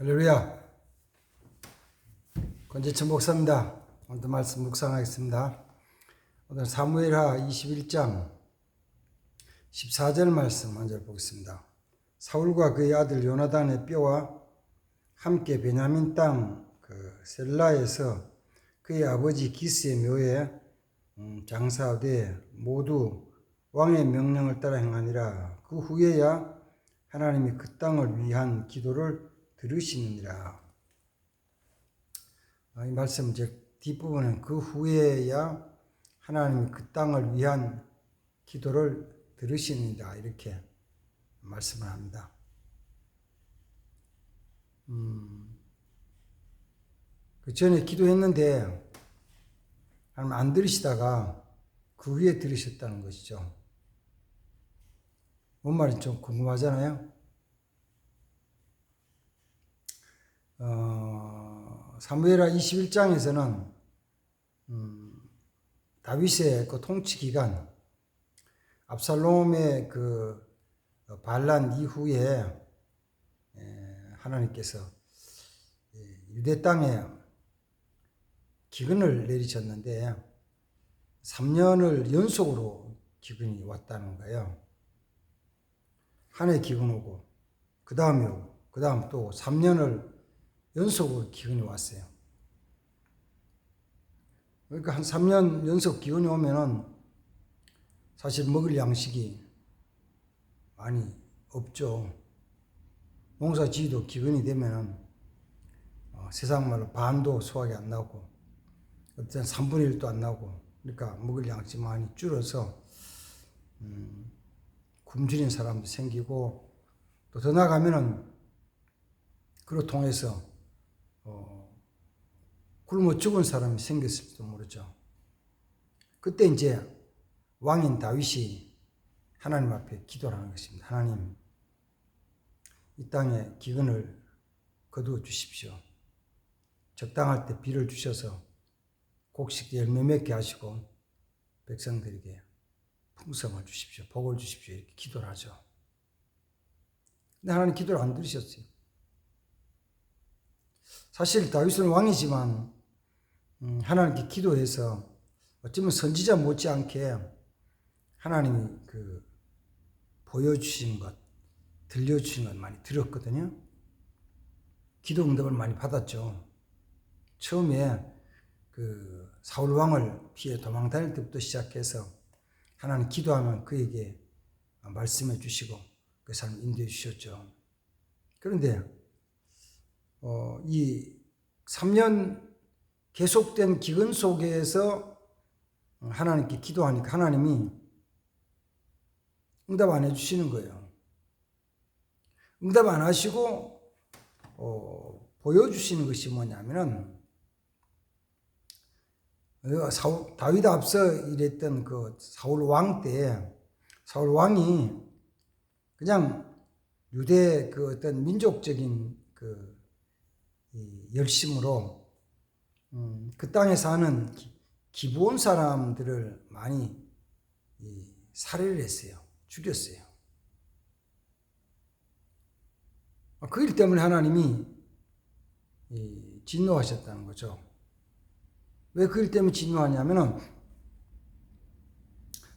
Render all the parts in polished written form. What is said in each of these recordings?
할렐루야. 권재천 목사입니다. 오늘도 말씀 묵상하겠습니다. 오늘 사무엘하 21장 14절 말씀 먼저 보겠습니다. 사울과 그의 아들 요나단의 뼈와 함께 베냐민 땅 셀라에서 그의 아버지 기스의 묘에 장사하되 모두 왕의 명령을 따라 행하니라. 그 후에야 하나님이 그 땅을 위한 기도를 들으시느니라. 이 말씀 이제 뒷부분은 그 후에야 하나님이 그 땅을 위한 기도를 들으시느니라 이렇게 말씀을 합니다. 그 전에 기도했는데 하나님 안 들으시다가 그 후에 들으셨다는 것이죠. 뭔 말인지 좀 궁금하잖아요. 사무엘하 21장에서는 다윗의 그 통치 기간, 압살롬의 그 반란 이후에 하나님께서 유대 땅에 기근을 내리셨는데 3년을 연속으로 기근이 왔다는 거예요. 한 해 기근 오고 그 다음에 오고 그 다음 또 3년을 연속으로 기근이 왔어요. 그러니까 한 3년 연속 기근이 오면은 사실 먹을 양식이 많이 없죠. 농사 지어도 기근이 되면은 세상 말로 반도 수확이 안 나고 어떤 3분의 1도 안 나고 그러니까 먹을 양식이 많이 줄어서 굶주린 사람도 생기고 또 더 나가면은 그로 통해서 굶어 죽은 사람이 생겼을지도 모르죠. 그때 이제 왕인 다윗이 하나님 앞에 기도를 하는 것입니다. 하나님, 이 땅에 기근을 거두어 주십시오. 적당할 때 비를 주셔서 곡식 열매 맺게 하시고 백성들에게 풍성을 주십시오. 복을 주십시오. 이렇게 기도를 하죠. 근데 하나님 기도를 안 들으셨어요. 사실 다윗은 왕이지만 하나님께 기도해서 어쩌면 선지자 못지않게 하나님이 보여주신 것, 들려주신 것 많이 들었거든요. 기도 응답을 많이 받았죠. 처음에 사울 왕을 피해 도망 다닐 때부터 시작해서 하나님 기도하면 그에게 말씀해 주시고 그 사람 인도해 주셨죠. 그런데 이 3년 계속된 기근 속에서 하나님께 기도하니까 하나님이 응답 안 해주시는 거예요. 응답 안 하시고 보여주시는 것이 뭐냐면은 다윗 앞서 일했던 그 사울 왕 때 사울 왕이 그냥 유대 그 어떤 민족적인 열심으로 그 땅에 사는 기브온 사람들을 많이 살해를 했어요. 죽였어요. 그 일 때문에 하나님이 진노하셨다는 거죠. 왜 그 일 때문에 진노하냐면은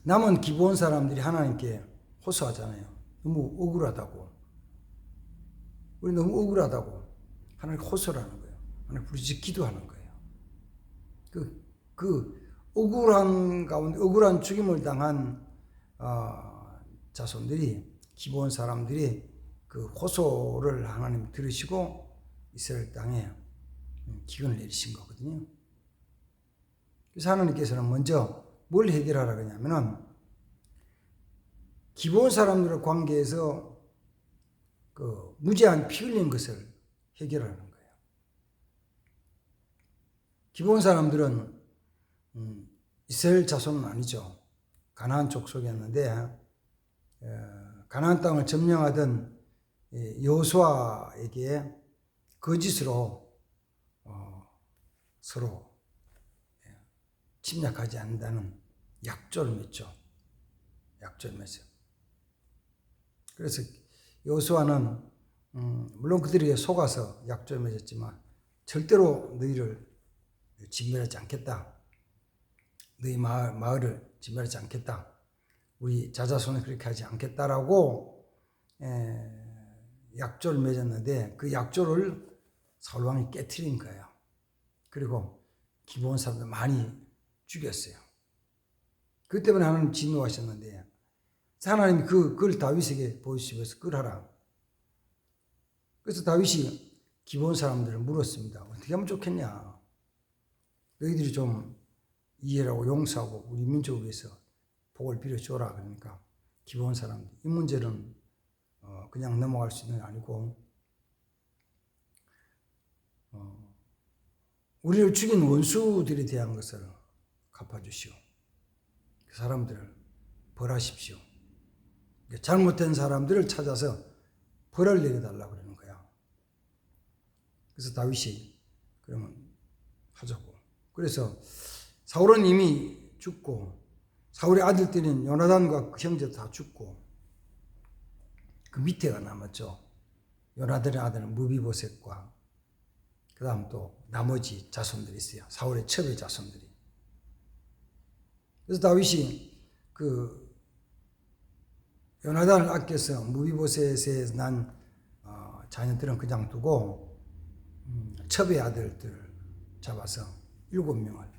남은 기브온 사람들이 하나님께 호소하잖아요. 너무 억울하다고. 우리 너무 억울하다고 하나님께 호소를 하는 거예요. 하나님 부르짖어 기도하는 거예요. 그 억울한 가운데 억울한 죽임을 당한 자손들이 기브온 사람들이 그 호소를 하나님 들으시고 이스라엘 땅에 기근을 내리신 거거든요. 그래서 하나님께서는 먼저 뭘 해결하라 그러냐면은 기브온 사람들의 관계에서 무제한 피 흘린 것을 해결하는 거예요. 기브온 사람들은 이스라엘 자손은 아니죠. 가나안 족속이었는데 가나안 땅을 점령하던 여호수아에게 거짓으로 서로 침략하지 않는다는 약조를 맺죠. 약조를 맺어요. 그래서 여호수아는 물론 그들에게 속아서 약조를 맺었지만 절대로 너희를 진멸하지 않겠다. 너희 마을을 진멸하지 않겠다. 우리 자자손을 그렇게 하지 않겠다라고 약조를 맺었는데 그 약조를 사울왕이 깨트린 거예요. 그리고 기브온 사람들 많이 죽였어요. 그 때문에 하나님 진노하셨는데 하나님이 그걸 다윗에게 보여주시면서 그걸 하라. 그래서 다윗이 기브온 사람들을 물었습니다. 어떻게 하면 좋겠냐. 너희들이 좀 이해하고 용서하고 우리 민족을 위해서 복을 빌어줘라. 그러니까 기브온 사람들 이 문제는 그냥 넘어갈 수 있는 게 아니고 우리를 죽인 원수들에 대한 것을 갚아주시오. 그 사람들을 벌하십시오. 잘못된 사람들을 찾아서 벌을 내려달라고 그러는 거야. 그래서 다윗이 그러면 하자고. 그래서 사울은 이미 죽고 사울의 아들들인 요나단과 그 형제도 다 죽고 그 밑에가 남았죠. 요나단의 아들은 무비보셋과 그 다음 또 나머지 자손들이 있어요. 사울의 첩의 자손들이. 그래서 다윗이 그 요나단을 아껴서 무비보셋에 난 자녀들은 그냥 두고 첩의 아들들을 잡아서 7명을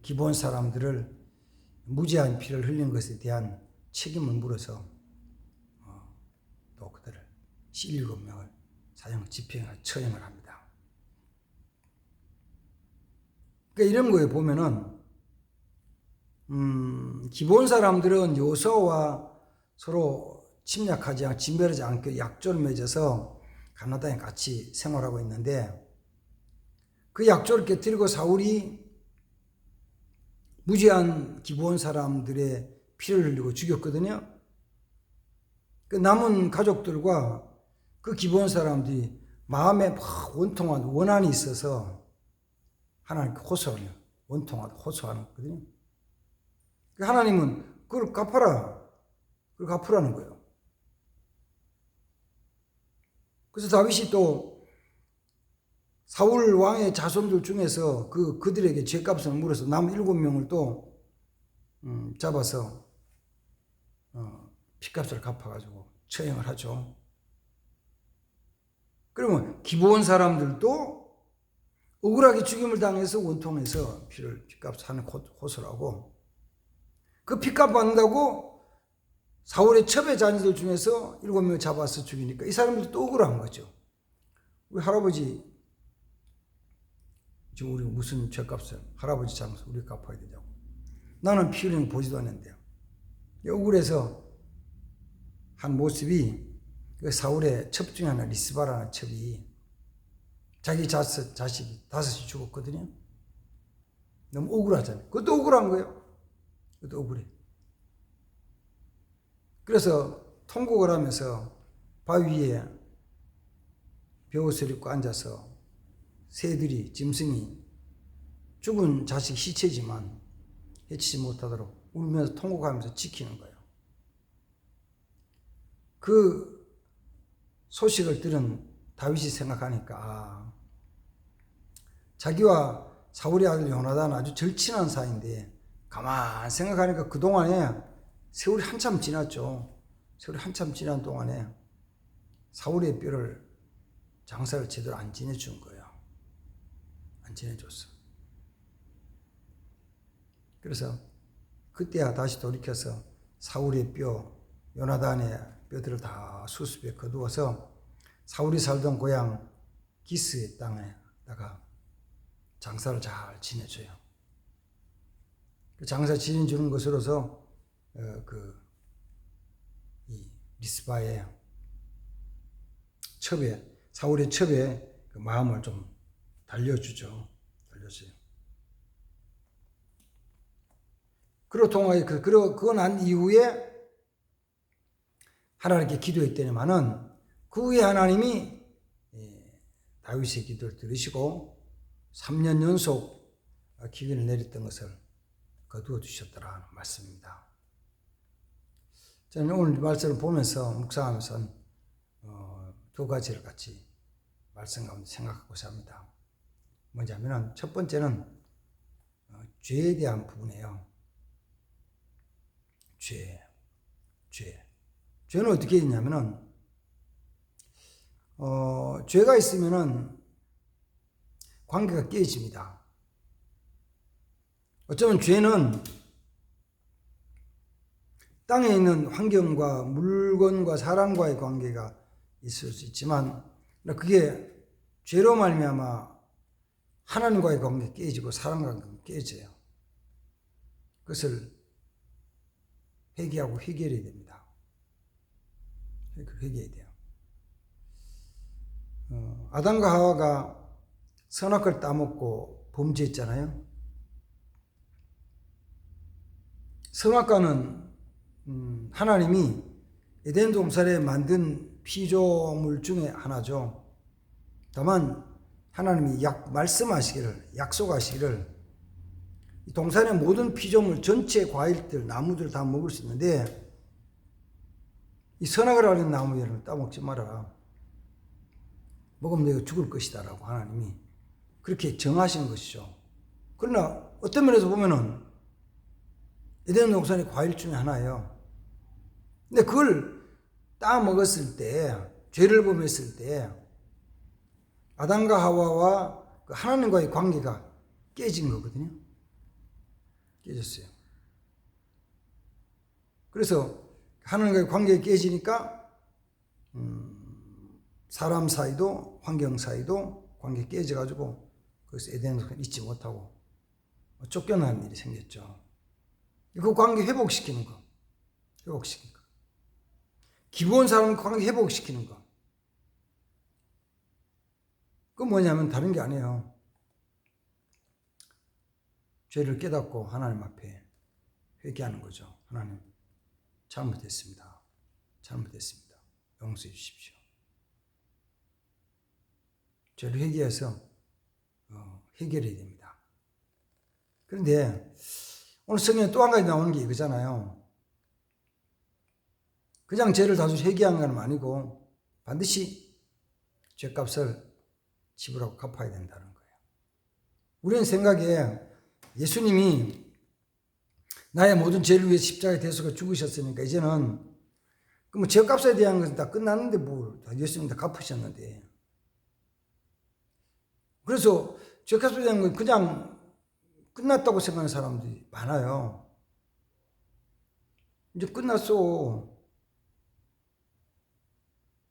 기브온 사람들을 무지한 피를 흘린 것에 대한 책임을 물어서 또 그들을 7명을 사형 집행을 처형을 합니다. 그러니까 이런 거에 보면은 기브온 사람들은 여호수아와 서로 침략하지 않고 진멸하지 않고 약조를 맺어서 가나안에 같이 생활하고 있는데 그 약조를 깨뜨리고 사울이 무지한 기브온 사람들의 피를 흘리고 죽였거든요. 그 남은 가족들과 그 기브온 사람들이 마음에 막 원통한 원한이 있어서 하나님께 호소하는 원통하다 호소하는 거거든요. 하나님은 그걸 갚아라. 그걸 갚으라는 거예요. 그래서 다윗이 또 사울 왕의 자손들 중에서 그들에게 죄값을 물어서 남은 7명을 또 잡아서 피값을 갚아가지고 처형을 하죠. 그러면 기브온 사람들도 억울하게 죽임을 당해서 원통해서 피값 하는 호소를 하고 그 피값 받는다고 사울의 첩의 자녀들 중에서 7명 잡아서 죽이니까 이 사람들도 또 억울한 거죠. 우리 할아버지 지금 우리 무슨 죄값을 할아버지 잘못해서 우리 갚아야 되냐고. 나는 피 흘리는 거 보지도 않는데요. 억울해서 한 모습이 사울의 첩 중에 하나 리스바라는 첩이 자기 자식이 5이 죽었거든요. 너무 억울하잖아요. 그것도 억울한 거예요. 그것도 억울해. 그래서 통곡을 하면서 바위 위에 벼옷을 입고 앉아서 새들이 짐승이 죽은 자식 시체지만 해치지 못하도록 울면서 통곡하면서 지키는 거예요. 그 소식을 들은 다윗이 생각하니까 자기와 사울의 아들 요나단 아주 절친한 사이인데 가만 생각하니까 그동안에 세월이 한참 지났죠. 세월이 한참 지난 동안에 사울의 뼈를 장사를 제대로 안 지내준 거예요. 안 지내줬어. 그래서 그때야 다시 돌이켜서 사울의 뼈, 요나단의 뼈들을 다 수습에 거두어서 사울이 살던 고향 기스의 땅에다가 장사를 잘 지내줘요. 그 장사 지내주는 것으로서 이 리스바의 첩에 사울의 첩에 그 마음을 좀 달려주죠. 달려줘요. 그러고 난 이후에 하나님께 기도했더니만은 그 후에 하나님이 다윗의 기도를 들으시고 3년 연속 기근을 내렸던 것을 거두어 주셨더라 말씀입니다. 저는 오늘 말씀을 보면서 묵상하면서 두 가지를 같이 말씀 가운데 생각하고자 합니다. 뭐냐면은 첫 번째는 죄에 대한 부분이에요. 죄는 어떻게 있냐면은 죄가 있으면은 관계가 깨집니다. 어쩌면 죄는 땅에 있는 환경과 물건과 사람과의 관계가 있을 수 있지만 그게 죄로 말미암아 하나님과의 관계 깨지고 사람과의 관계 깨져요. 그것을 회개하고 해결해야 됩니다. 회개해야 돼요. 아담과 하와가 선악과를 따먹고 범죄했잖아요. 선악과는 하나님이 에덴 동산에 만든 피조물 중에 하나죠. 다만 하나님이 말씀하시기를, 약속하시기를 이 동산의 모든 피조물, 전체 과일들, 나무들 다 먹을 수 있는데 이 선악을 알는 나무를 따먹지 말아라. 먹으면 내가 죽을 것이다 라고 하나님이 그렇게 정하신 것이죠. 그러나 어떤 면에서 보면은 에덴 동산의 과일 중에 하나예요. 근데 그걸 따먹었을 때, 죄를 범했을 때 아담과 하와와 하나님과의 관계가 깨진 거거든요. 깨졌어요. 그래서 하나님과의 관계가 깨지니까 사람 사이도 환경 사이도 관계 깨져가지고 거기서 에덴 동산을 잊지 못하고 쫓겨나는 일이 생겼죠. 그 관계 회복시키는 거. 기본 사람 관계 회복시키는 거. 그건 뭐냐면 다른 게 아니에요. 죄를 깨닫고 하나님 앞에 회개하는 거죠. 하나님, 잘못했습니다. 용서해 주십시오. 죄를 회개해서 해결해야 됩니다. 그런데 오늘 성경에 또 한 가지 나오는 게 이거잖아요. 그냥 죄를 다시 회개한 건 아니고 반드시 죄값을 지불하고 갚아야 된다는 거예요. 우리는 생각에 예수님이 나의 모든 죄를 위해 십자가에 대해서 죽으셨으니까 이제는 그럼 죄값에 대한 것은 다 끝났는데 예수님 다 갚으셨는데 그래서 죄값에 대한 건 그냥 끝났다고 생각하는 사람들이 많아요. 이제 끝났어.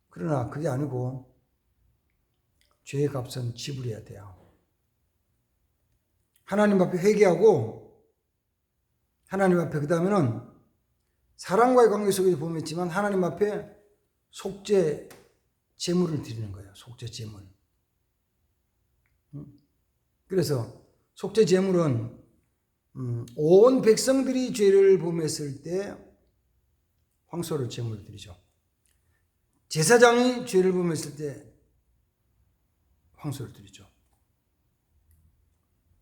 그러나 그게 아니고 죄의 값은 지불해야 돼요. 하나님 앞에 회개하고 하나님 앞에 그 다음에는 사람과의 관계 속에서 보면있지만 하나님 앞에 속죄 제물을 드리는 거예요. 속죄 제물. 그래서 속죄 제물은 온 백성들이 죄를 범했을 때 황소를 제물로 드리죠. 제사장이 죄를 범했을 때 황소를 드리죠.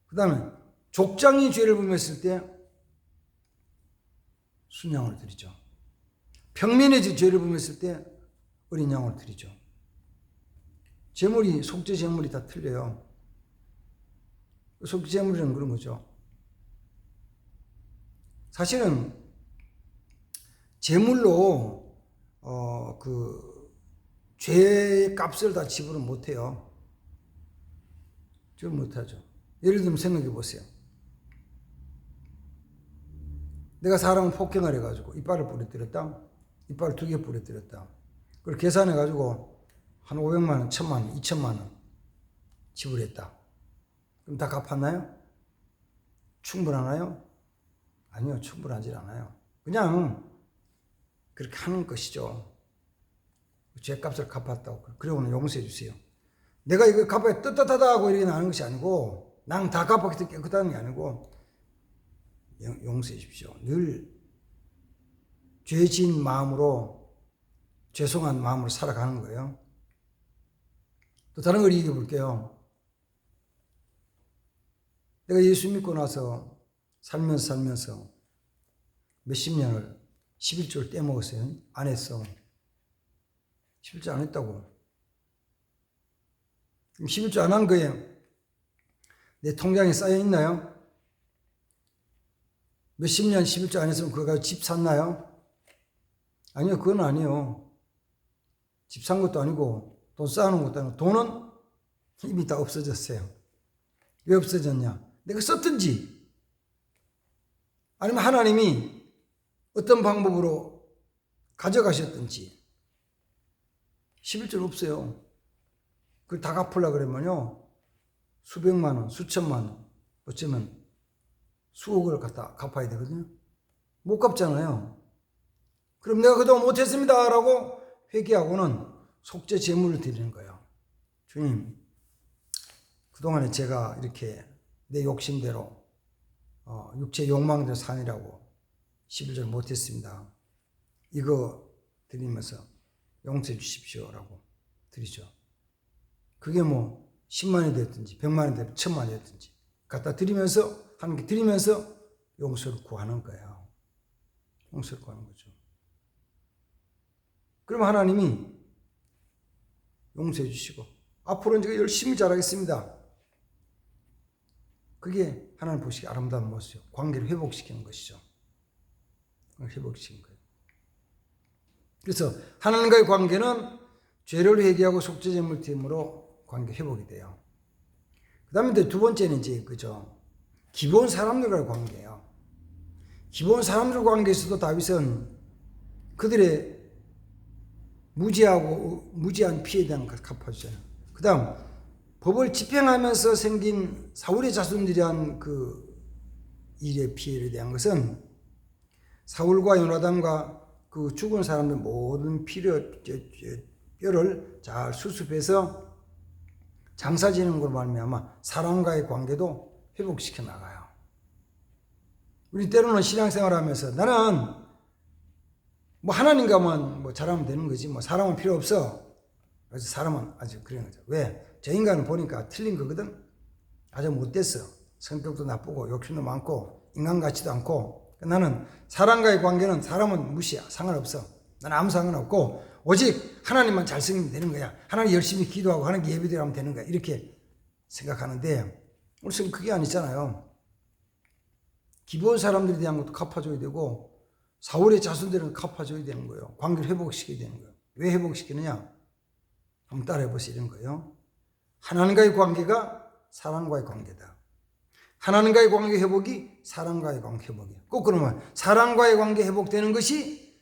그 다음에 족장이 죄를 범했을 때 순양을 드리죠. 평민의 죄를 범했을 때 어린 양을 드리죠. 제물이 속죄 제물이 다 틀려요. 속죄 제물이라는 그런 거죠. 사실은 제물로 죄의 값을 다 지불은 못해요. 지불 못하죠. 예를 들면 생각해 보세요. 내가 사람을 폭행을 해가지고 이빨을 부러뜨렸다. 이빨을 2개 부러뜨렸다. 그걸 계산해가지고 한 500만 원, 1000만 원, 2000만 원 지불했다. 그럼 다 갚았나요? 충분하나요? 아니요, 충분하지 않아요. 그냥 그렇게 하는 것이죠. 죄값을 갚았다고. 그러고는 용서해 주세요. 내가 이거 갚아야 떳떳하다 하고 이렇게 하는 것이 아니고, 난 다 갚았기 때문에 깨끗하는 게 아니고, 용서해 주십시오. 늘 죄진 마음으로, 죄송한 마음으로 살아가는 거예요. 또 다른 걸 얘기해 볼게요. 내가 예수 믿고 나서 살면서 몇십 년을 11조를 떼먹었어요. 안 했어. 11조 안 했다고. 11조 안 한 거예요. 내 통장에 쌓여 있나요? 몇십 년 11조 안 했으면 그거 가지고 집 샀나요? 아니요, 그건 아니에요. 집 산 것도 아니고 돈 쌓아놓은 것도 아니고 돈은 이미 다 없어졌어요. 왜 없어졌냐? 내가 썼든지 아니면 하나님이 어떤 방법으로 가져가셨든지 11조는 없어요. 그걸 다 갚으려고 그러면요 수백만 원, 수천만 원, 어쩌면 수억을 갖다 갚아야 되거든요. 못 갚잖아요. 그럼 내가 그동안 못했습니다 라고 회개하고는 속죄 제물을 드리는 거예요. 주님, 그동안에 제가 이렇게 내 욕심대로 육체 욕망대로 사느라고 11조를 못했습니다. 이거 드리면서 용서해 주십시오라고 드리죠. 그게 뭐 10만 원이 됐든지 100만 원이 됐든지 1000만 원이 됐든지 갖다 드리면서 하나님께 드리면서 용서를 구하는 거예요. 용서를 구하는 거죠. 그럼 하나님이 용서해 주시고 앞으로는 제가 열심히 잘하겠습니다. 그게 하나님 보시기 아름다운 모습이요. 관계를 회복시키는 것이죠. 회복시키는 거예요. 그래서 하나님과의 관계는 죄를 회개하고 속죄제물 드림으로 관계 회복이 돼요. 그 다음에 두 번째는 이제 그죠. 기본 사람들과의 관계예요. 기본 사람들 관계에서도 다윗은 그들의 무지한 피해에 대한 걸 갚아주잖아요. 그 다음 법을 집행하면서 생긴 사울의 자손들이 한 그 일의 피해에 대한 것은 사울과 요나단과 그 죽은 사람들 모든 뼈를 잘 수습해서 장사 지는 걸로 말미암아 사람과의 관계도 회복시켜 나가요. 우리 때로는 신앙생활하면서 나는 뭐 하나님과만 뭐 잘하면 되는 거지 뭐 사람은 필요 없어. 그래서 사람은 아주 그런 거죠. 왜? 저 인간을 보니까 틀린 거거든. 아주 못됐어. 성격도 나쁘고 욕심도 많고 인간 같지도 않고 나는 사람과의 관계는 사람은 무시야. 상관없어. 나는 아무 상관없고 오직 하나님만 잘생기면 되는 거야. 하나님 열심히 기도하고 하나님 예배드리면 되는 거야. 이렇게 생각하는데 우리는 그게 아니잖아요. 기본 사람들에 대한 것도 갚아줘야 되고 사울의 자손들은 갚아줘야 되는 거예요. 관계를 회복시켜야 되는 거예요. 왜 회복시키느냐? 한번 따라해보세요. 이런 거예요. 하나님과의 관계가 사람과의 관계다. 하나님과의 관계 회복이 사람과의 관계 회복이에요. 꼭 그러면 사람과의 관계 회복되는 것이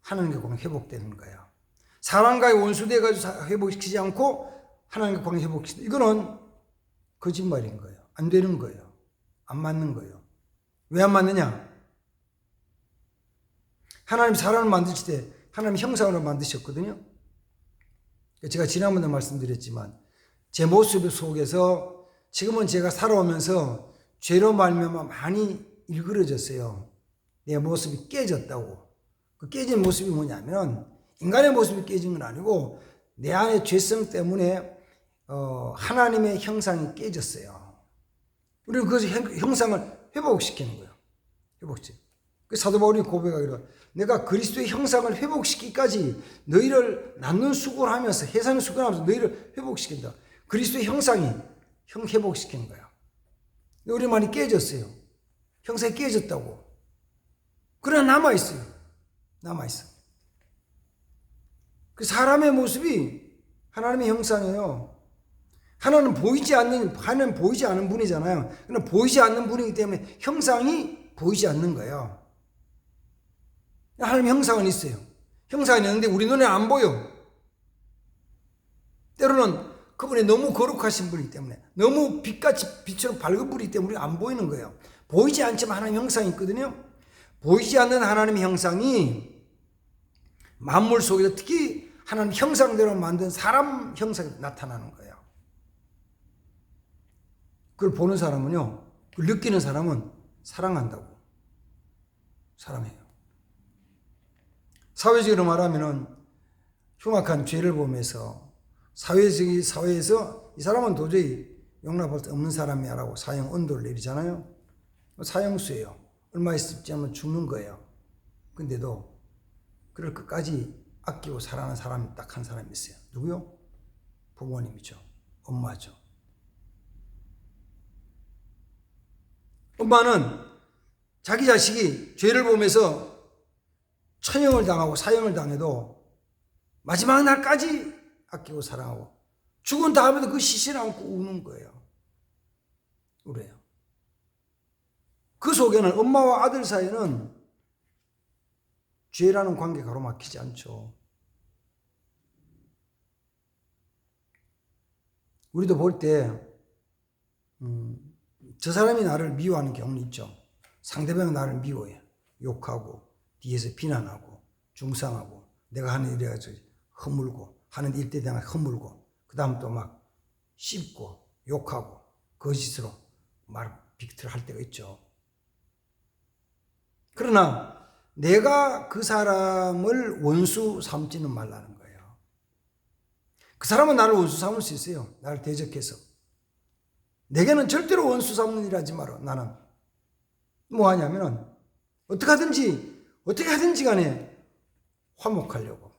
하나님과의 관계 회복되는 거예요. 사람과의 원수돼가지고 회복시키지 않고 하나님과 관계 회복시키는 이거는 거짓말인 거예요. 안 되는 거예요. 안 맞는 거예요. 왜 안 맞느냐? 하나님 사람을 만드실 때 하나님 형상으로 만드셨거든요. 제가 지난번에 말씀드렸지만 제 모습 속에서 지금은 제가 살아오면서 죄로 말미암아 많이 일그러졌어요. 내 모습이 깨졌다고. 그 깨진 모습이 뭐냐면 인간의 모습이 깨진 건 아니고 내 안의 죄성 때문에 하나님의 형상이 깨졌어요. 우리는 그 형상을 회복시키는 거예요. 회복시키는. 그 사도 바울이 고백하기로 내가 그리스도의 형상을 회복시키기까지 너희를 낳는 수고를 하면서 해산의 수고를 하면서 너희를 회복시킨다. 그리스도의 형상이 회복시키는 거야. 우리 많이 깨졌어요. 형상이 깨졌다고. 그러나 남아있어요. 남아있어. 그 사람의 모습이 하나님의 형상이에요. 하나님 보이지 않는 분이잖아요. 그러나 보이지 않는 분이기 때문에 형상이 보이지 않는 거예요. 하나님 형상은 있어요. 형상이 있는데 우리 눈에 안 보여. 때로는 그분이 너무 거룩하신 분이기 때문에 너무 빛같이 빛으로 밝은 분이기 때문에 안 보이는 거예요. 보이지 않지만 하나님 형상이 있거든요. 보이지 않는 하나님의 형상이 만물 속에서 특히 하나님 형상대로 만든 사람 형상이 나타나는 거예요. 그걸 보는 사람은요, 그걸 느끼는 사람은 사랑한다고. 사랑해요. 사회적으로 말하면은 흉악한 죄를 보면서 사회에서 이 사람은 도저히 용납할 수 없는 사람이야 라고 사형 언도를 내리잖아요. 사형수예요. 얼마 있을지 하면 죽는 거예요. 근데도 그를 끝까지 아끼고 사랑하는 사람이 딱 한 사람이 있어요. 누구요? 부모님이죠. 엄마죠. 엄마는 자기 자식이 죄를 보면서 처형을 당하고 사형을 당해도 마지막 날까지 아끼고 사랑하고 죽은 다음에도 그 시신을 안고 우는 거예요. 울어요. 그 속에는 엄마와 아들 사이는 죄라는 관계가 가로막히지 않죠. 우리도 볼 때 저 사람이 나를 미워하는 경우는 있죠. 상대방이 나를 미워해. 욕하고 뒤에서 비난하고 중상하고 내가 하는 일에 가지고 허물고 하는 일에 대한 허물고 그 다음 또 막 씹고 욕하고 거짓으로 말 빅트를 할 때가 있죠. 그러나 내가 그 사람을 원수 삼지는 말라는 거예요. 그 사람은 나를 원수 삼을 수 있어요. 나를 대적해서. 내게는 절대로 원수 삼는 일 하지 마라. 나는 뭐 하냐면은 어떻게 하든지 간에 화목하려고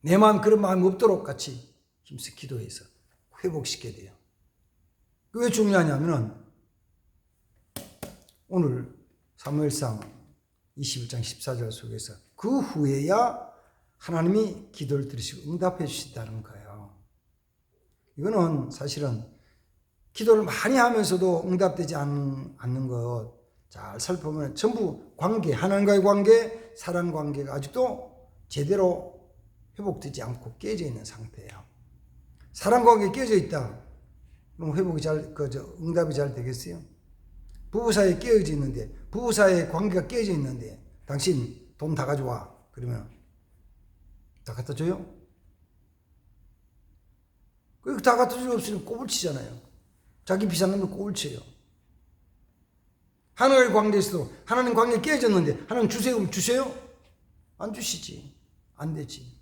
내 마음 그런 마음이 없도록 같이 힘써 기도해서 회복시켜야 돼요. 왜 중요하냐면은 오늘 사무엘상 21장 14절 속에서 그 후에야 하나님이 기도를 들으시고 응답해 주신다는 거예요. 이거는 사실은 기도를 많이 하면서도 응답되지 않는 것 잘 살펴보면 전부 관계, 하나님과의 관계, 사랑 관계가 아직도 제대로 회복되지 않고 깨져 있는 상태예요. 사랑 관계가 깨져 있다. 그럼 회복이 응답이 잘 되겠어요? 부부 사이에 깨어져 있는데, 부부 사이의 관계가 깨져 있는데, 당신 돈 다 가져와. 그러면 다 갖다 줘요? 다 갖다 줄 수 없으면 꼽을 치잖아요. 자기 비상금을 꼽을 쳐요. 하나님과의 관계에서도 하나님 관계 깨졌는데 하나님 주세요? 그럼 주세요? 안 주시지. 안 되지.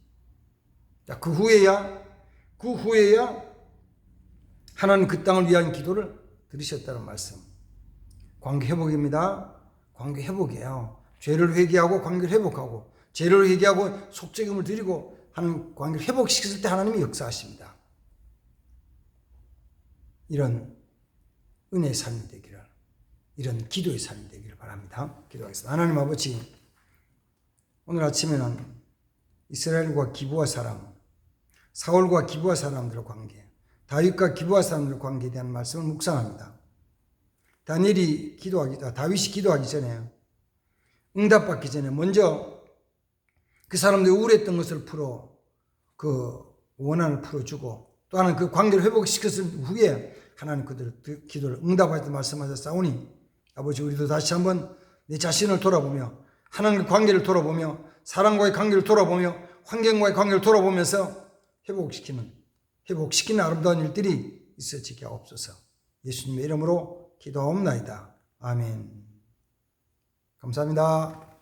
자, 그 후에야 하나님 그 땅을 위한 기도를 들으셨다는 말씀. 관계 회복입니다. 관계 회복이에요. 죄를 회개하고 관계를 회복하고 죄를 회개하고 속죄금을 드리고 하는 관계를 회복시켰을 때 하나님이 역사하십니다. 이런 은혜의 삶이 되기를, 이런 기도의 삶이 되기를 바랍니다. 기도하겠습니다. 하나님 아버지, 오늘 아침에는 이스라엘과 기브아 사람, 사울과 기브아 사람들의 관계, 다윗과 기브아 사람들의 관계에 대한 말씀을 묵상합니다. 다윗이 기도하기 전에, 응답받기 전에 먼저 그 사람들이 우울했던 것을 풀어 그 원한을 풀어주고 또 하나는 그 관계를 회복시켰을 후에 하나님 그들의 기도를 응답하였다 말씀하셨사오니 아버지, 우리도 다시 한번 내 자신을 돌아보며 하나님과의 관계를 돌아보며 사람과의 관계를 돌아보며 환경과의 관계를 돌아보면서 회복시키는 아름다운 일들이 있어지게 하옵소서. 예수님의 이름으로 기도하옵나이다. 아멘. 감사합니다.